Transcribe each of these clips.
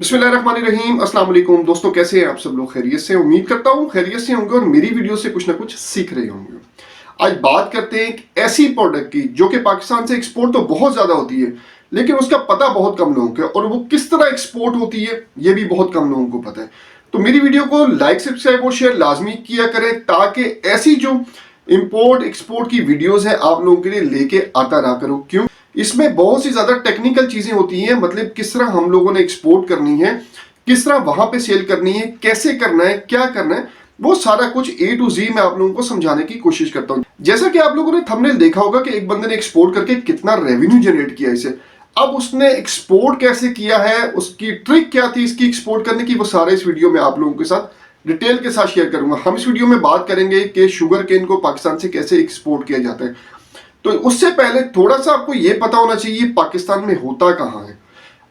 बिस्मिल्लाहिर्रहमानिर्रहीम। अस्सलाम वालेकुम दोस्तों, कैसे हैं आप सब लोग? खैरियत से? उम्मीद करता हूँ खैरियत से होंगे और मेरी वीडियो से कुछ ना कुछ सीख रहे होंगे। आज बात करते हैं एक ऐसी प्रोडक्ट की जो कि पाकिस्तान से एक्सपोर्ट तो बहुत ज्यादा होती है, लेकिन उसका पता बहुत कम लोगों को है, और वो किस तरह एक्सपोर्ट होती है ये भी बहुत कम लोगों को पता है। तो मेरी वीडियो को लाइक, सब्सक्राइब और शेयर लाजमी किया करें ताकि ऐसी जो इंपोर्ट एक्सपोर्ट की वीडियोस है आप लोगों के लिए लेके आता रहा करूं। क्यों? इसमें बहुत सी ज्यादा टेक्निकल चीजें होती हैं, मतलब किस तरह हम लोगों ने एक्सपोर्ट करनी है, किस तरह वहां पे सेल करनी है, कैसे करना है, क्या करना है, वो सारा कुछ A to Z मैं आप लोगों को समझाने की कोशिश करता हूं। जैसा कि आप लोगों ने थंबनेल देखा होगा कि एक बंदे ने एक्सपोर्ट करके कितना रेवेन्यू जनरेट किया इसे। अब उसने एक्सपोर्ट कैसे किया है, उसकी ट्रिक क्या थी इसकी एक्सपोर्ट करने की, वो सारे इस वीडियो में आप लोगों के साथ डिटेल के साथ शेयर करूंगा। हम इस वीडियो में बात करेंगे कि शुगर केन को पाकिस्तान से कैसे एक्सपोर्ट किया जाता है। तो उससे पहले थोड़ा सा आपको ये पता होना चाहिए पाकिस्तान में होता कहाँ है।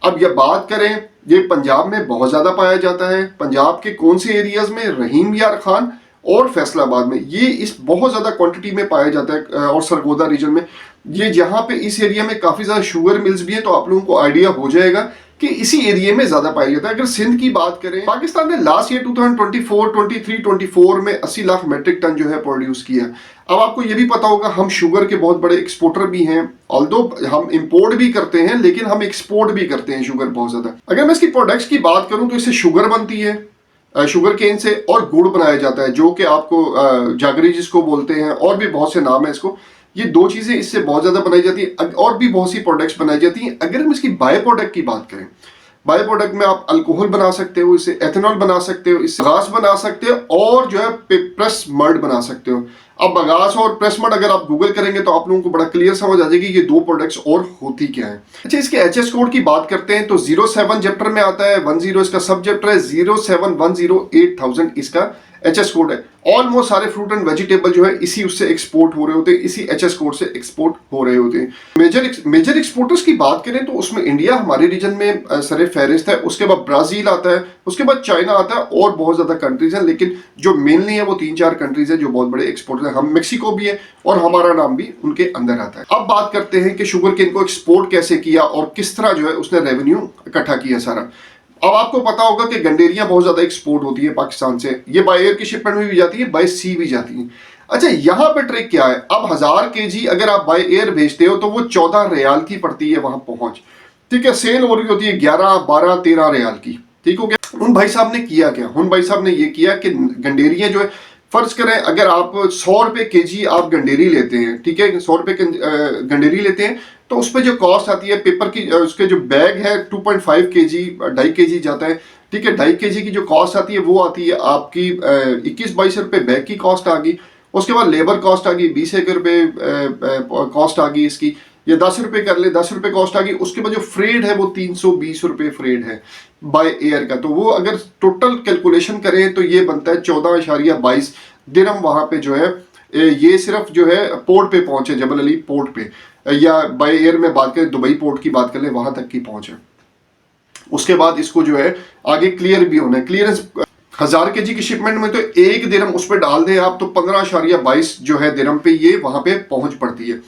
अब ये बात करें, ये पंजाब में बहुत ज्यादा पाया जाता है। पंजाब के कौन से एरियाज में? रहीम यार खान और फैसलाबाद में ये इस बहुत ज्यादा क्वांटिटी में पाया जाता है, और सरगोदा रीजन में ये, जहां पे इस एरिया में काफी ज्यादा शुगर मिल्स भी है। तो आप लोगों को आइडिया हो जाएगा कि इसी एरिया में ज्यादा पाया जाता है। अगर सिंध की बात करें, पाकिस्तान ने लास्ट ईयर 2024, 23, 24 में 80 लाख मेट्रिक टन जो है प्रोड्यूस किया। अब आपको ये भी पता होगा हम शुगर के बहुत बड़े एक्सपोर्टर भी हैं, ऑल्दो हम इंपोर्ट भी करते हैं लेकिन हम एक्सपोर्ट भी करते हैं शुगर बहुत ज्यादा। अगर मैं इसकी प्रोडक्ट्स की बात करूं तो इससे शुगर बनती है, शुगर केन से, और गुड़ बनाया जाता है जो कि आपको जागरी जिसको बोलते हैं, और भी बहुत से नाम है इसको। ये दो चीजें इससे बहुत ज्यादा बनाई जाती है, और भी बहुत सी प्रोडक्ट्स बनाई जाती हैं। अगर हम इसकी बायो प्रोडक्ट की बात करें, बायो प्रोडक्ट में आप अल्कोहल बना सकते हो, इससे एथेनॉल बना सकते हो, इससे बगास बना सकते हो, और जो है प्रेस मड बना सकते हो। अब बगास और प्रेस मड अगर आप गूगल करेंगे तो आप लोगों को बड़ा क्लियर समझ आ जाएगी ये दो प्रोडक्ट्स और होती क्या है। अच्छा, इसके एचएस कोड की बात करते हैं तो 07 चैप्टर में आता है, 10 इसका सब चैप्टर है, 07108000 इसका एचएस कोड है। ऑलमोस्ट सारे फ्रूट एंड वेजिटेबल जो है इसी उससे एक्सपोर्ट हो रहे होते हैं, इसी एचएस कोड से एक्सपोर्ट हो रहे होते हैं। मेजर एक्सपोर्टर्स की बात करें तो उसमें इंडिया हमारे रीजन में सरे फहरिस्त है, उसके बाद ब्राजील आता है, उसके बाद चाइना आता है, और बहुत ज्यादा कंट्रीज हैं। लेकिन जो मेनली है वो 3-4 कंट्रीज है जो बहुत बड़े एक्सपोर्टर है। हम मेक्सिको भी है और हमारा नाम भी उनके अंदर आता है। अब बात करते हैं कि शुगर केन को एक्सपोर्ट कैसे किया और किस तरह जो है उसने रेवेन्यू इकट्ठा किया सारा। अब आपको पता होगा कि गंडेरियां बहुत ज्यादा एक्सपोर्ट होती है पाकिस्तान से, ये बाय एयर की शिपमेंट में भी जाती है, बाय सी भी जाती है। अच्छा, यहाँ पे ट्रिक क्या है? अब 1000 kg अगर आप बाय एयर भेजते हो तो वो 14 रियाल की पड़ती है वहां पहुंच, ठीक है। सेल हो रही होती है 11, 12, 13 रियाल की, ठीक हो गया। उन भाई साहब ने किया क्या? उन भाई साहब ने ये किया कि गंडेरियां जो है, फर्ज करें अगर आप 100 रुपए kg आप गंडेरी लेते हैं, ठीक है, 100 रुपए गंडेरी लेते हैं, तो उस पर जो कॉस्ट आती है पेपर की, उसके जो बैग है 2.5 kg, 2.5 kg जाता है, ठीक है। 2.5 kg की जो कॉस्ट आती है वो आती है आपकी 21-22 रुपए बैग की कॉस्ट आ गई। उसके बाद लेबर कॉस्ट आ गई 20 रुपए कॉस्ट आ गई इसकी, या 10 रुपए कर ले, 10 रुपए कॉस्ट आ गई। उसके बाद जो फ्रेड है वो 320 रुपए फ्रेड है बाय एयर का। तो वो अगर टोटल कैलकुलेशन करें तो ये बनता है 14.22 दिरहम वहां पे जो है। ये सिर्फ जो है पोर्ट पे पहुंचे, जबल अली पोर्ट पे, या बाय एयर में बात करें दुबई पोर्ट की बात कर ले, वहां तक की पहुंचे। उसके बाद इसको जो है आगे क्लियर भी होना है। क्लियरेंस 1000 kg की शिपमेंट में तो 1 दिरहम उस पर डाल दें आप तो 15.22 जो है दिरहम पे ये वहां पे पहुंच पड़ती है।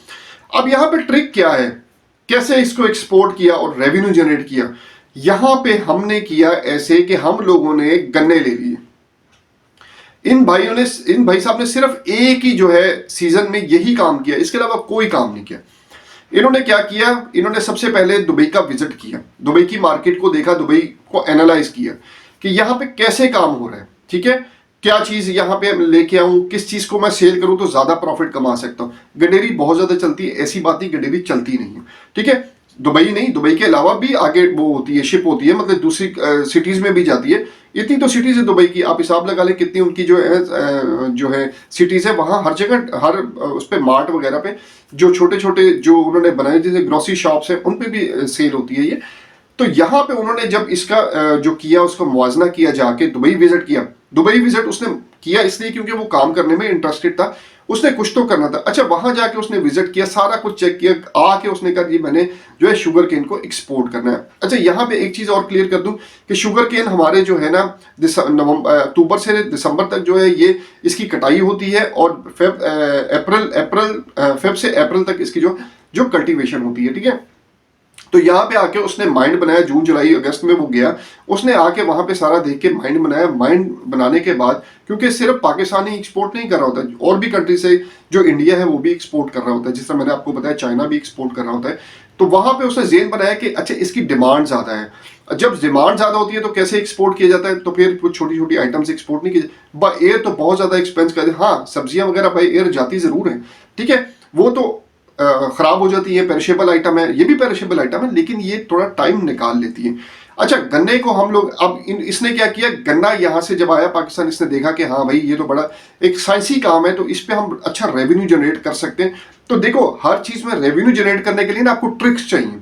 अब यहाँ पे ट्रिक क्या है, कैसे इसको एक्सपोर्ट किया और रेवेन्यू जनरेट किया? यहां पे हमने किया ऐसे कि हम लोगों ने गन्ने ले लिए। इन भाई साहब ने सिर्फ एक ही जो है सीजन में यही काम किया, इसके अलावा कोई काम नहीं किया। इन्होंने क्या किया? इन्होंने सबसे पहले दुबई का विजिट किया, दुबई की मार्केट को देखा, दुबई को एनालाइज किया कि यहाँ पे कैसे काम हो रहा है, ठीक है, क्या चीज यहाँ पे लेके आऊं, किस चीज को मैं सेल करूं तो ज्यादा प्रॉफिट कमा सकता हूं। गंडेरी बहुत ज्यादा चलती है, ऐसी बात नहीं गंडेरी चलती नहीं है, ठीक है। दुबई नहीं, दुबई के अलावा भी आगे वो होती है, शिप होती है, मतलब दूसरी सिटीज में भी जाती है। इतनी तो सिटीज है दुबई की, आप हिसाब लगा लें कितनी उनकी जो है सिटीज है। वहां हर जगह, हर उस पे मार्ट वगैरह पे जो छोटे छोटे जो उन्होंने बनाए जैसे ग्रोसरी शॉप्स है उन पे भी सेल होती है ये। तो यहाँ पे उन्होंने जब इसका जो किया उसको मुआवजा किया, जाके दुबई विजिट किया। दुबई विजिट उसने किया इसलिए क्योंकि वो काम करने में इंटरेस्टेड था, उसने कुछ तो करना था। अच्छा, वहां जाके उसने विजिट किया, सारा कुछ चेक किया, आके उसने कहा जी मैंने जो है शुगर केन को एक्सपोर्ट करना है। अच्छा, यहाँ पे एक चीज और क्लियर कर दूं कि शुगर केन हमारे जो है ना अक्टूबर से दिसंबर तक जो है ये इसकी कटाई होती है, और फेब से अप्रैल तक इसकी जो कल्टीवेशन होती है, ठीक है। तो यहाँ पे आके उसने माइंड बनाया, जून जुलाई अगस्त में वो गया, उसने आके वहां पे सारा देख के माइंड बनाया। माइंड बनाने के बाद, क्योंकि सिर्फ पाकिस्तान ही एक्सपोर्ट नहीं कर रहा होता, और भी कंट्री से जो इंडिया है वो भी एक्सपोर्ट कर रहा होता है, जिस तरह मैंने आपको बताया चाइना भी एक्सपोर्ट कर रहा होता है। तो वहां पे उसने जेन बनाया कि अच्छा इसकी डिमांड ज्यादा है, जब डिमांड ज्यादा होती है तो कैसे एक्सपोर्ट किया जाता है, तो फिर कुछ छोटी छोटी आइटम्स एक्सपोर्ट नहीं किए बाय एयर, तो बहुत ज्यादा एक्सपेंस कर, हाँ सब्जियां वगैरह बाय एयर जाती जरूर है, ठीक है, वो तो खराब हो जाती है, पेरिशेबल आइटम है, ये भी पेरिशेबल आइटम है, लेकिन ये थोड़ा टाइम निकाल लेती है। अच्छा, गन्ने को हम लोग अब इसने क्या किया, गन्ना यहाँ से जब आया पाकिस्तान, इसने देखा कि हाँ भाई ये तो बड़ा एक साइंसी काम है, तो इस पे हम अच्छा रेवेन्यू जनरेट कर सकते हैं। तो देखो हर चीज में रेवेन्यू जनरेट करने के लिए ना आपको ट्रिक्स चाहिए,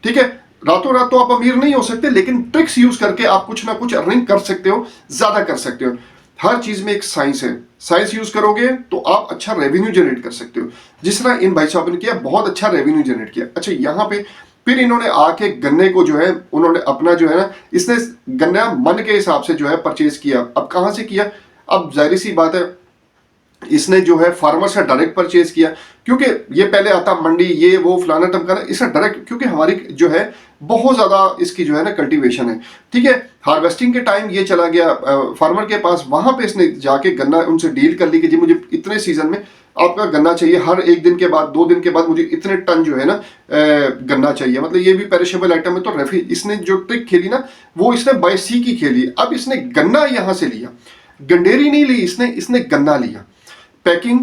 ठीक है, रातों रात तो आप अमीर नहीं हो सकते, लेकिन ट्रिक्स यूज करके आप कुछ ना कुछ अर्निंग कर सकते हो, ज्यादा कर सकते हो। हर चीज में एक साइंस है, साइंस यूज करोगे तो आप अच्छा रेवेन्यू जनरेट कर सकते हो, जिस तरह इन भाई साहब ने किया, बहुत अच्छा रेवेन्यू जनरेट किया। अच्छा, यहाँ पे फिर इन्होंने आके गन्ने को जो है उन्होंने अपना जो है ना, इसने गन्ना मन के हिसाब से जो है परचेज किया। अब कहां से किया, अब जाहिर सी बात है इसने जो है फार्मर से डायरेक्ट परचेज किया, क्योंकि ये पहले आता मंडी ये वो फलाना टमकाना, इसने डायरेक्ट, क्योंकि हमारी जो है बहुत ज्यादा इसकी जो है ना कल्टीवेशन है, ठीक है, हार्वेस्टिंग के टाइम ये चला गया फार्मर के पास, वहां पे इसने जाके गन्ना उनसे डील कर ली कि जी मुझे इतने सीजन में आपका गन्ना चाहिए, हर एक दिन के बाद 2 दिन के बाद मुझे इतने टन जो है ना गन्ना चाहिए, मतलब ये भी पेरिशेबल आइटम है। तो रेफी इसने जो ट्रिक खेली ना, वो इसने बाय सी की खेली। अब इसने गन्ना यहां से लिया, गंडेरी नहीं ली इसने गन्ना लिया, पैकिंग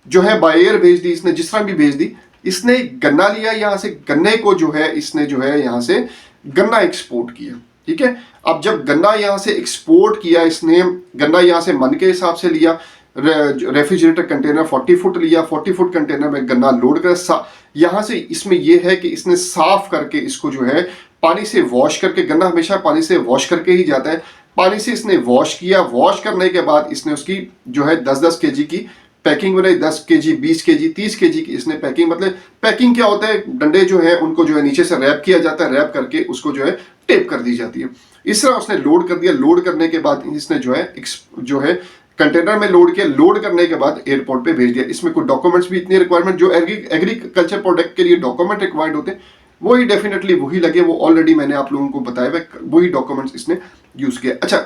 जो है बाय एयर भेज दी इसने, जिस तरह भी भेज दी, इसने गन्ना लिया यहाँ से, गन्ने को जो है इसने जो है यहाँ से गन्ना एक्सपोर्ट किया, ठीक है। अब जब गन्ना यहाँ से एक्सपोर्ट किया इसने, गन्ना यहाँ से मन के हिसाब से लिया, रेफ्रिजरेटर कंटेनर 40 फुट लिया, 40 फुट कंटेनर में गन्ना लोड कर, यहाँ से इसमें यह है कि इसने साफ करके इसको जो है पानी से वॉश करके, गन्ना हमेशा पानी से वॉश करके ही जाता है, पानी से इसने वॉश किया, वॉश करने के बाद इसने उसकी जो है 10-10 केजी की पैकिंग बनाई, 10 केजी 20 केजी 30 केजी की इसने पैकिंग, मतलब पैकिंग क्या होता है, डंडे जो है उनको जो है नीचे से रैप किया जाता है, रैप करके उसको जो है टेप कर दी जाती है। इस तरह उसने लोड कर दिया, लोड करने के बाद इसने जो है कंटेनर में लोड किया, लोड करने के बाद एयरपोर्ट पे भेज दिया। इसमें कोई डॉक्यूमेंट्स भी इतनी रिक्वायरमेंट जो एग्रीकल्चर प्रोडक्ट के लिए डॉक्यूमेंट रिक्वायर्ड होते हैं वही डेफिनेटली वही लगे, वो ऑलरेडी मैंने आप लोगों को बताया हुआ, वही डॉक्यूमेंट्स इसने यूज किया। अच्छा,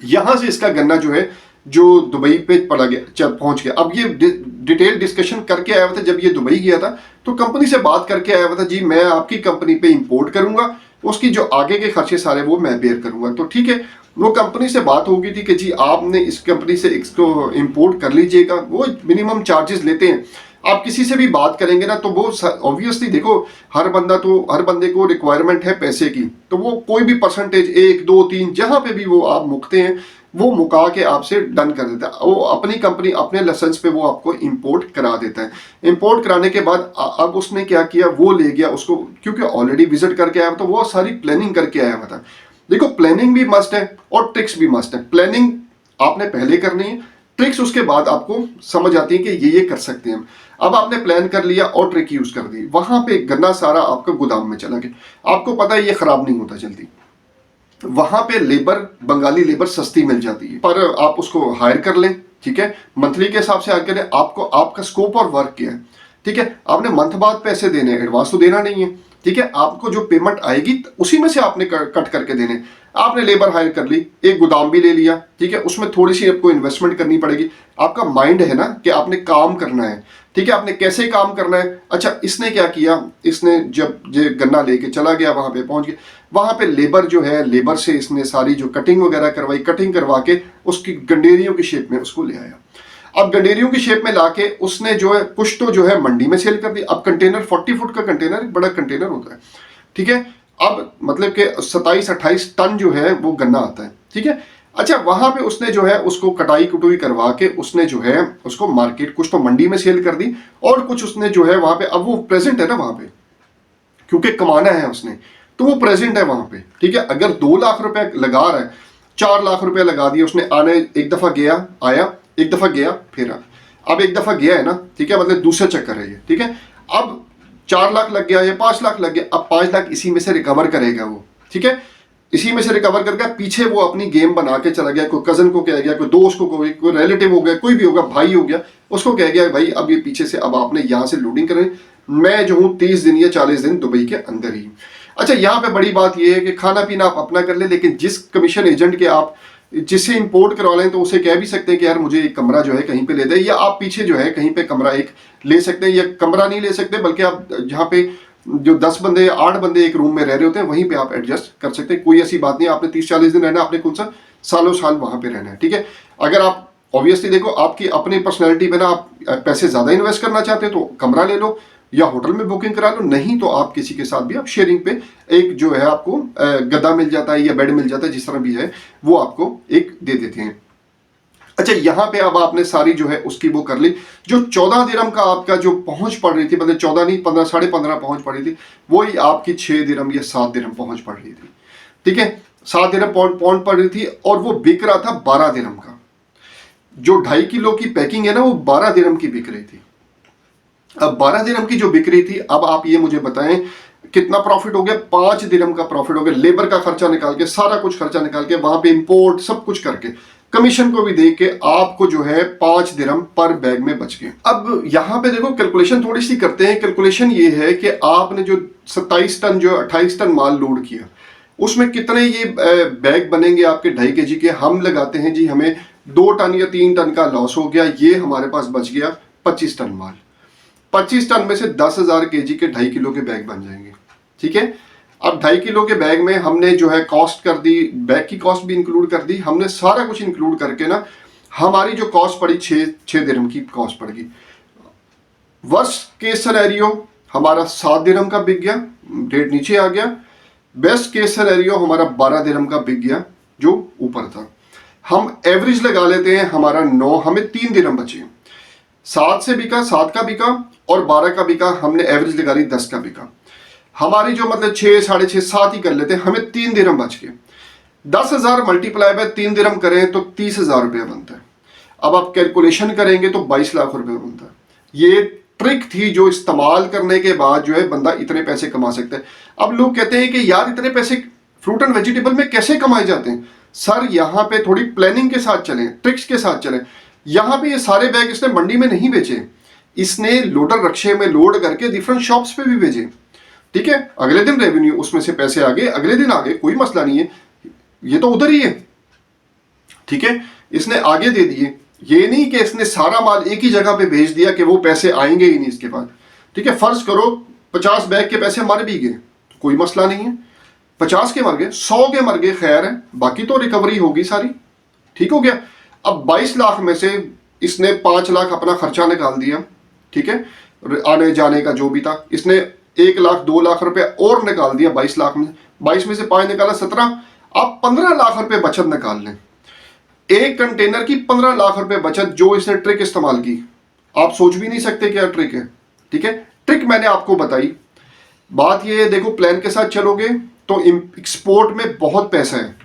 यहां से इसका गन्ना जो है जो दुबई पे पड़ा गया, जब पहुंच गया, अब ये डिटेल डिस्कशन करके आया हुआ था, जब ये दुबई गया था तो कंपनी से बात करके आया हुआ था, जी मैं आपकी कंपनी पे इंपोर्ट करूंगा, उसकी जो आगे के खर्चे सारे वो मैं बेयर करूंगा। तो ठीक है, वो कंपनी से बात हो गई थी कि जी आपने इस कंपनी से इसको इंपोर्ट कर लीजिएगा, वो मिनिमम चार्जेस लेते हैं। आप किसी से भी बात करेंगे ना तो वो ऑब्वियसली देखो, हर बंदे को रिक्वायरमेंट है पैसे की, तो वो कोई भी परसेंटेज 1 2 3 जहां पे भी वो आप मुकते हैं वो मुका के आपसे डन कर देता है, वो अपनी कंपनी अपने लाइसेंस पे वो आपको इंपोर्ट करा देता है। इंपोर्ट कराने के बाद अब उसने क्या किया, वो ले गया उसको, क्योंकि ऑलरेडी विजिट करके आया तो वो सारी प्लानिंग करके आया हुआ था। देखो प्लानिंग भी मस्ट है और ट्रिक्स भी मस्ट है। प्लानिंग आपने पहले करनी है, ट्रिक्स उसके बाद आपको समझ आती है कि ये कर सकते हैं। अब आपने प्लान कर लिया और ट्रिक यूज कर दी, वहां पे गन्ना सारा आपका गोदाम में चला गया। आपको पता है ये खराब नहीं होता जल्दी, वहां पे लेबर, बंगाली लेबर सस्ती मिल जाती है, पर आप उसको हायर कर लें, ठीक है, मंथली के हिसाब से हायर करें। आपको आपका स्कोप और वर्क क्या है, ठीक है, आपने मंथ बाद पैसे देने, एडवांस तो देना नहीं है, ठीक है, आपको जो पेमेंट आएगी उसी में से आपने कट करके देने। आपने लेबर हायर कर ली, एक गोदाम भी ले लिया, ठीक है, उसमें थोड़ी सी आपको इन्वेस्टमेंट करनी पड़ेगी। आपका माइंड है ना कि आपने काम करना है, ठीक है, आपने कैसे काम करना है। अच्छा, इसने क्या किया, इसने जब ये गन्ना लेके चला गया, वहां पे पहुंच गया, वहां पे लेबर जो है, लेबर से इसने सारी जो कटिंग वगैरह करवाई, कटिंग करवा के उसकी गंडेरियों की शेप में उसको ले आया। अब गंडेरियों की शेप में लाके उसने जो है कुछ तो जो है मंडी में सेल कर दी। अब कंटेनर 40 फुट का कंटेनर एक बड़ा कंटेनर होता है, ठीक है, अब मतलब कि 27-28 टन जो है वो गन्ना आता है, ठीक है। अच्छा, वहां पे उसने जो है उसको कटाई कुटुई करवा के उसने जो है उसको मार्केट, कुछ तो मंडी में सेल कर दी और कुछ उसने जो है वहां पे, अब वो प्रेजेंट है ना वहां पे, क्योंकि कमाना है उसने, तो वो प्रेजेंट है वहां पे, ठीक है। अगर 2 लाख रुपए लगा रहा है, 4 लाख रुपए लगा दिया उसने, आने एक दफा गया आया, एक दफा गया फिर आ, अब एक दफा गया है ना, ठीक है, मतलब दूसरा चक्कर है ये, ठीक है। अब 4 लाख लग गया या 5 लाख लग गया, अब 5 लाख इसी में से रिकवर करेगा वो, ठीक है, इसी में से रिकवर करके पीछे वो अपनी गेम बना के चला गया। कोई कजन को कह गया, कोई दोस्त को, कोई रिलेटिव हो गया, कोई भी होगा, भाई हो गया, उसको कह गया भाई अब ये पीछे से अब आपने यहाँ से लोडिंग करनी, मैं जो हूँ 30 दिन या 40 दिन दुबई के अंदर ही। अच्छा, यहाँ पे बड़ी बात यह है कि खाना पीना आप अपना कर ले, लेकिन जिस कमीशन एजेंट के आप जिससे इंपोर्ट करवा लें तो उसे कह भी सकते हैं कि यार मुझे एक कमरा जो है कहीं पे ले दे, या आप पीछे जो है कहीं पे कमरा एक ले सकते हैं, या कमरा नहीं ले सकते बल्कि आप जहाँ पे जो 10 बंदे 8 बंदे एक रूम में रह रहे होते हैं वहीं पे आप एडजस्ट कर सकते हैं। कोई ऐसी बात नहीं, आपने 30-40 दिन रहना, आपने कौन सा सालों साल वहां पे रहना है, ठीक है। अगर आप ऑब्वियसली देखो आपकी अपनी पर्सनैलिटी में ना आप पैसे ज्यादा इन्वेस्ट करना चाहते हैं तो कमरा ले लो या होटल में बुकिंग करा लो, नहीं तो आप किसी के साथ भी आप शेयरिंग पे एक जो है आपको गद्दा मिल जाता है या बेड मिल जाता है, जिस तरह भी है वो आपको एक दे देते हैं। अच्छा, यहाँ पे अब आपने सारी जो है उसकी वो कर ली। जो 14 दिरहम का आपका जो पहुंच पड़ रही थी, मतलब 14 नहीं 15 15.5 पहुंच पड़ रही थी, वही आपकी 6 दिरहम या 7 दिरहम पहुंच पड़ रही थी, ठीक है। 7 दिरहम पौंड पड़ रही थी और वो बिक रहा था 12 दिरहम का। जो 2.5 किलो की पैकिंग है ना वो 12 दिरहम की बिक रही थी। अब 12 दिरहम की जो बिक रही थी, अब आप ये मुझे बताएं कितना प्रॉफिट हो गया? 5 दिरहम का प्रॉफिट हो गया, लेबर का खर्चा निकाल के, सारा कुछ खर्चा निकाल के, वहां पे इंपोर्ट सब कुछ करके, कमीशन को भी दे के आपको जो है 5 दिरहम पर बैग में बच गए। अब यहां पे देखो कैलकुलेशन थोड़ी सी करते हैं। कैलकुलेशन ये है कि आपने जो 27 टन जो 28 टन माल लोड किया, उसमें कितने ये बैग बनेंगे आपके 2.5 kg के? हम लगाते हैं जी हमें 2 टन या 3 टन का लॉस हो गया, ये हमारे पास बच गया 25 टन माल। 25 टन में से 10,000 kg के 2.5 किलो के बैग बन जाएंगे, ठीक है। अब 2.5 किलो के बैग में हमने जो है कॉस्ट कर दी, बैग की कॉस्ट भी इंक्लूड कर दी, हमने सारा कुछ इंक्लूड करके ना हमारी जो कॉस्ट पड़ी 6 दिरहम की कॉस्ट पड़ गई। वर्स्ट केस सिनेरियो हमारा 7 दिरहम का बिक गया, रेट नीचे आ गया। बेस्ट केस सिनेरियो हमारा 12 दिरहम का बिक गया जो ऊपर था। हम एवरेज लगा लेते हैं, हमारा 9, हमें 3 दिरहम बचे। 7 से बिका, 7 का बिका और 12 का बिका, हमने एवरेज लगा ली 10 का बिका। हमारी जो मतलब 6, 6.5, 7 ही कर लेते हैं, हमें 3 दिरहम बच गए। 10,000 मल्टीप्लाई बाय 3 दिरहम करें तो 30,000 रुपया बनता है। अब आप कैलकुलेशन करेंगे तो 22 लाख रुपए बनता है। ये ट्रिक थी जो इस्तेमाल करने के बाद जो है बंदा इतने पैसे कमा सकता है। अब लोग कहते हैं कि यार इतने पैसे फ्रूट एंड वेजिटेबल में कैसे कमाए जाते हैं? सर यहाँ पे थोड़ी प्लानिंग के साथ चलें, ट्रिक्स के साथ चलें। यहाँ पे ये सारे बैग इसने मंडी में नहीं बेचे, इसने लोडर रक्शे में लोड करके डिफरेंट शॉप्स पे भी भेजे, ठीक है। अगले दिन रेवेन्यू उसमें से पैसे आ गए, अगले दिन आ गए, कोई मसला नहीं है, ये तो उधर ही है, ठीक है। इसने आगे दे दिए, ये नहीं कि इसने सारा माल एक ही जगह पे भेज दिया कि वो पैसे आएंगे ही नहीं इसके बाद, ठीक है। फर्ज करो 50 बैग के पैसे मर भी गए तो कोई मसला नहीं है, 50 के मर गए, 100 के मर गए, खैर है, बाकी तो रिकवरी होगी सारी, ठीक हो गया। अब 22 लाख में से इसने 5 लाख अपना खर्चा निकाल दिया, ठीक है, आने जाने का जो भी था। इसने 1 लाख 2 लाख रुपए और निकाल दिया 22 लाख में, 22 में से 5 निकाला 17, आप 15 लाख रुपए बचत निकाल लें। एक कंटेनर की 15 लाख रुपए बचत, जो इसने ट्रिक इस्तेमाल की, आप सोच भी नहीं सकते क्या ट्रिक है, ठीक है। ट्रिक मैंने आपको बताई। बात ये है, देखो प्लान के साथ चलोगे तो एक्सपोर्ट में बहुत पैसा है।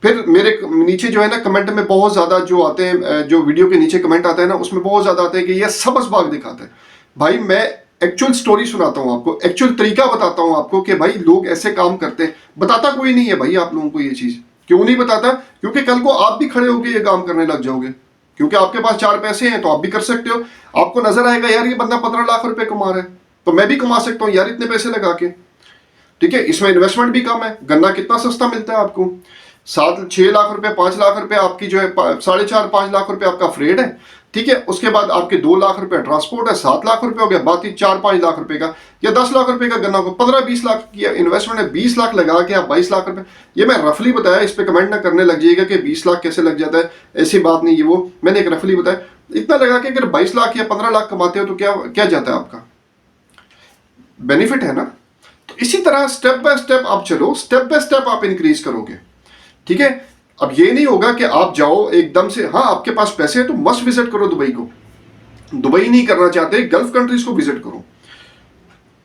फिर मेरे नीचे जो है ना कमेंट में बहुत ज्यादा जो आते हैं, जो वीडियो के नीचे कमेंट आता है ना, उसमें बहुत ज्यादा आते हैं कि ये सबस बाग दिखाता है। भाई मैं एक्चुअल स्टोरी सुनाता हूं आपको, एक्चुअल तरीका बताता हूं आपको कि भाई लोग ऐसे काम करते हैं। बताता कोई नहीं है भाई आप लोगों को ये चीज। क्यों नहीं बताता? क्योंकि कल को आप भी खड़े होकर ये काम करने लग जाओगे, क्योंकि आपके पास 4 पैसे हैं तो आप भी कर सकते हो। आपको नजर आएगा यार ये बंदा 15 लाख रुपए कमा रहा है, तो मैं भी कमा सकता हूँ यार इतने पैसे लगा के, ठीक है। इसमें इन्वेस्टमेंट भी कम है, गन्ना कितना सस्ता मिलता है आपको, 6 लाख रुपए 5 लाख रुपए आपकी जो है 4.5-5 लाख रुपए आपका फ्रेड है, ठीक है। उसके बाद आपके 2 लाख रुपए ट्रांसपोर्ट है, 7 लाख रुपए हो गया, बाकी 4-5 लाख रुपए का या 10 लाख रुपए का गन्ना को 15-20 लाख की इन्वेस्टमेंट है। 20 लाख लगा के आप 22 लाख रुपए, ये मैं रफली बताया, इस पे कमेंट ना करने लग जाइएगा कि 20 लाख कैसे लग जाता है, ऐसी बात नहीं, ये वो मैंने एक रफली बताया। इतना लगा के अगर 22 लाख या 15 लाख कमाते हो तो क्या क्या जाता है आपका बेनिफिट, है ना। तो इसी तरह स्टेप बाय स्टेप आप चलो, स्टेप बाय स्टेप आप इंक्रीज करोगे, ठीक है। अब ये नहीं होगा कि आप जाओ एकदम से, हाँ आपके पास पैसे हैं तो मस्ट विजिट करो दुबई को। दुबई नहीं करना चाहते, गल्फ कंट्रीज को विजिट करो,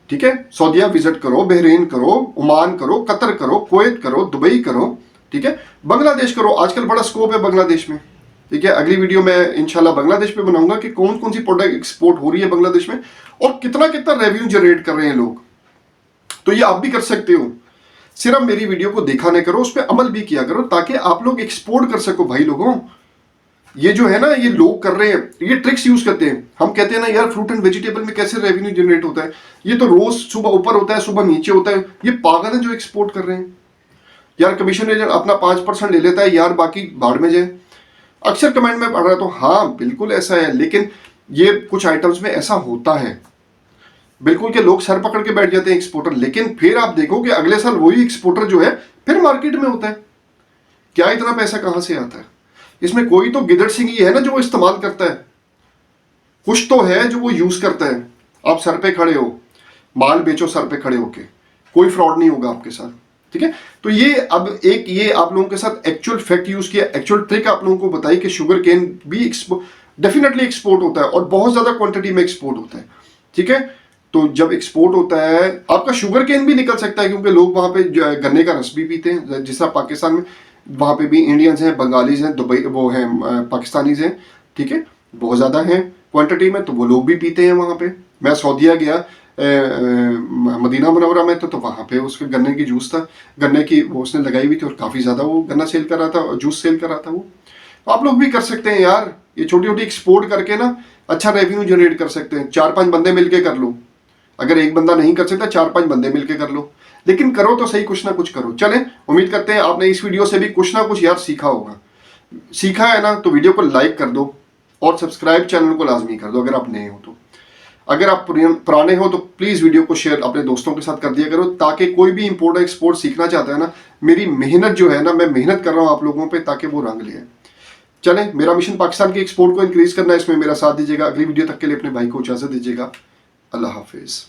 ठीक है। सऊदीया विजिट करो, बहरीन करो, ओमान करो, कतर करो, कुवैत करो, दुबई करो, ठीक है। बांग्लादेश करो, आजकल बड़ा स्कोप है बांग्लादेश में, ठीक है। अगली वीडियो में इंशाल्लाह बांग्लादेश पे बनाऊंगा कि कौन कौन सी प्रोडक्ट एक्सपोर्ट हो रही है बांग्लादेश में और कितना कितना रेवेन्यू जनरेट कर रहे हैं लोग। तो ये आप भी कर सकते हो, सिर्फ मेरी वीडियो को देखा नहीं करो, उस पर अमल भी किया करो ताकि आप लोग एक्सपोर्ट कर सको भाई लोगों। ये जो है ना, ये लोग कर रहे हैं, ये ट्रिक्स यूज करते हैं। हम कहते हैं ना यार फ्रूट एंड वेजिटेबल में कैसे रेवेन्यू जनरेट होता है, ये तो रोज सुबह ऊपर होता है सुबह नीचे होता है। ये पागल है जो एक्सपोर्ट कर रहे हैं यार। कमीशन एजेंट अपना 5% ले लेता है यार, बाकी भाड़ में जाए। अक्सर कमेंट में पढ़ रहा तो हाँ बिल्कुल ऐसा है, लेकिन ये कुछ आइटम्स में ऐसा होता है बिल्कुल कि लोग सर पकड़ के बैठ जाते हैं एक्सपोर्टर, लेकिन फिर आप देखो कि अगले साल वही एक्सपोर्टर जो है फिर मार्केट में होता है। क्या इतना पैसा कहां से आता है? इसमें कोई तो गिदड़ सिंह ही है ना जो वो इस्तेमाल करता है, कुछ तो है जो वो यूज करता है। आप सर पे खड़े हो, माल बेचो सर पे खड़े होके, कोई फ्रॉड नहीं होगा आपके साथ, ठीक है। तो ये अब एक ये आप लोगों के साथ एक्चुअल फैक्ट यूज किया, एक्चुअल ट्रिक आप लोगों को बताई कि शुगर केन भी डेफिनेटली एक्सपोर्ट होता है और बहुत ज्यादा क्वांटिटी में एक्सपोर्ट होता है, ठीक है। तो जब एक्सपोर्ट होता है आपका शुगर केन भी निकल सकता है, क्योंकि लोग वहां पे गन्ने का रस भी पीते हैं। जिस तरह पाकिस्तान में वहां पे भी इंडियंस हैं, बंगालीज हैं, दुबई वो हैं, पाकिस्तानीज हैं, ठीक है, बहुत ज्यादा हैं क्वांटिटी में, तो वो लोग भी पीते हैं वहां पे। मैं सऊदीया गया मदीना मुनव्वरा में, तो वहां पे उसके गन्ने की जूस था, गन्ने की वो उसने लगाई हुई थी और काफी ज्यादा वो गन्ना सेल कर रहा था और जूस सेल कर रहा था वो। तो आप लोग भी कर सकते हैं यार, ये छोटी छोटी एक्सपोर्ट करके ना अच्छा रेवेन्यू जनरेट कर सकते हैं। 4-5 बंदे मिलके कर लो, अगर एक बंदा नहीं कर सकता 4-5 बंदे मिलके कर लो, लेकिन करो तो सही, कुछ ना कुछ करो। चलें, उम्मीद करते हैं आपने इस वीडियो से भी कुछ ना कुछ यार सीखा होगा। सीखा है ना तो वीडियो को लाइक कर दो और सब्सक्राइब चैनल को लाजमी कर दो अगर आप नए हो तो। अगर आप पुराने हो तो प्लीज वीडियो को शेयर अपने दोस्तों के साथ कर दिया करो, ताकि कोई भी इंपोर्ट एक्सपोर्ट सीखना चाहता है ना, मेरी मेहनत जो है ना, मैं मेहनत कर रहा हूं आप लोगों पे ताकि वो रंग ले। चलें, मेरा मिशन पाकिस्तान के एक्सपोर्ट को इंक्रीज करना है, इसमें मेरा साथ दीजिएगा। अगली वीडियो तक के लिए अपने भाई को इजाजत दीजिएगा। अल्लाह हाफिज।